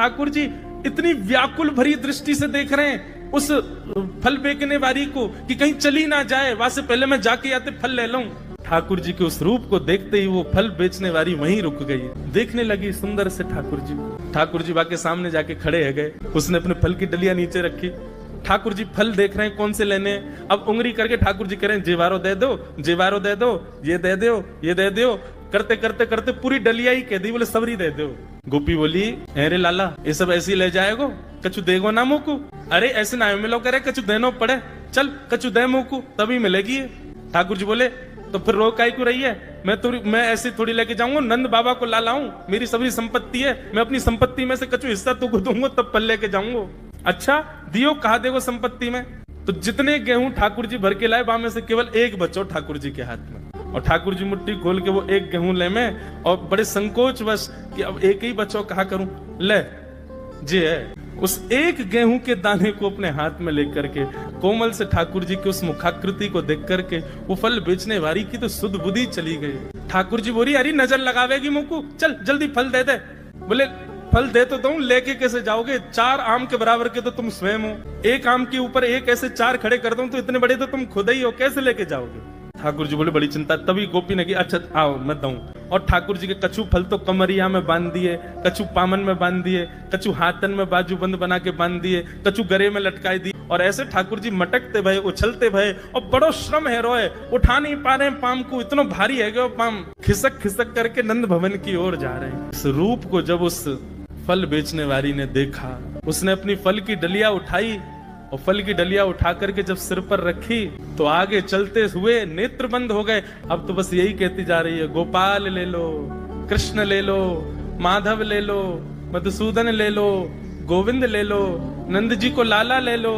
ठाकुर जी इतनी व्याकुल भरी दृष्टि से देख रहे हैं उस फल बेचने वाली को कि कहीं चली ना जाए, वहां से पहले मैं जाके आते फल ले लूं। ठाकुर जी के उस रूप को देखते ही वो फल बेचने वाली वहीं रुक गई, देखने लगी सुंदर से ठाकुर जी को। ठाकुर जी बाके सामने जाके खड़े है गए, उसने अपने फल की डलिया नीचे रखी। ठाकुर जी फल देख रहे हैं कौन से लेने हैं। अब उंगली करके ठाकुर जी कह रहे हैं जेवारो दे दो, जेवारो दे दो, ये दे दो, ये दे दो। करते करते करते पूरी डलिया ही कह दी, बोले सबरी दे दो। गोपी बोली अरे लाला ये सब ऐसे ही ले जाएगो, कछु देगो ना मुकू। अरे ऐसे ना मिलो करे, कछु देनो पड़े, चल कछु दे मुकू तभी मिलेगी। ठाकुर जी बोले तो फिर रो काई क्यों रही है, मैं ऐसे थोड़ी लेके जाऊंगा, नंद बाबा को ला लाऊं, मेरी सभी संपत्ति है, मैं अपनी संपत्ति में से कछु हिस्सा तुमको दूंगा तब फल लेके जाऊंगा। अच्छा दियो, कहा देगो संपत्ति में। तो जितने गेहूं ठाकुर जी भर के लाए वहां में से केवल एक बचो ठाकुर जी के हाथ में, और ठाकुर जी मुट्ठी खोल के वो एक गेहूं ले में, और बड़े संकोच बस कि अब एक ही बचो, कहा करूं, ले जी है। उस एक गेहूं के दाने को अपने हाथ में लेकर के कोमल से ठाकुर जी की उस मुखाकृति को देख करके वो फल बेचने वाली की तो सुध बुद्धि चली गई। ठाकुर जी बोली अरे नजर लगावेगी मुझको, चल जल्दी फल दे दे। बोले फल दे तो दूं, लेके कैसे जाओगे, 4 आम के बराबर के तो तुम स्वयं हो, एक आम के ऊपर एक ऐसे 4 खड़े कर दूं तो इतने बड़े तो तुम खुद ही हो, कैसे लेके जाओगे। ठाकुर जी बोले बड़ी चिंता। तभी गोपी ने कहा अच्छा आओ मैं दूं। और ठाकुर जी के कछु फल तो कमरिया में बांध दिए, कछु पामन में बांध दिए, कछु हाथन में बाजूबंद बना के बांध दिए, कछु गरे में लटकाई दी। और ऐसे ठाकुर जी मटकते भये, उछलते भये, और बड़ो श्रम है रोए, उठा नहीं पा रहे पाम को, इतना भारी है कि पाम खिसक खिसक करके नंद भवन की ओर जा रहे हैं। इस रूप को जब उस फल बेचने वाली ने देखा, उसने अपनी फल की डलिया उठाई, और फल की डलिया उठा करके जब सिर पर रखी तो आगे चलते हुए नेत्र बंद हो गए। अब तो बस यही कहती जा रही है गोपाल ले लो, कृष्ण ले लो, माधव ले लो, मधुसूदन ले लो, गोविंद ले लो, नंद जी को लाला ले लो।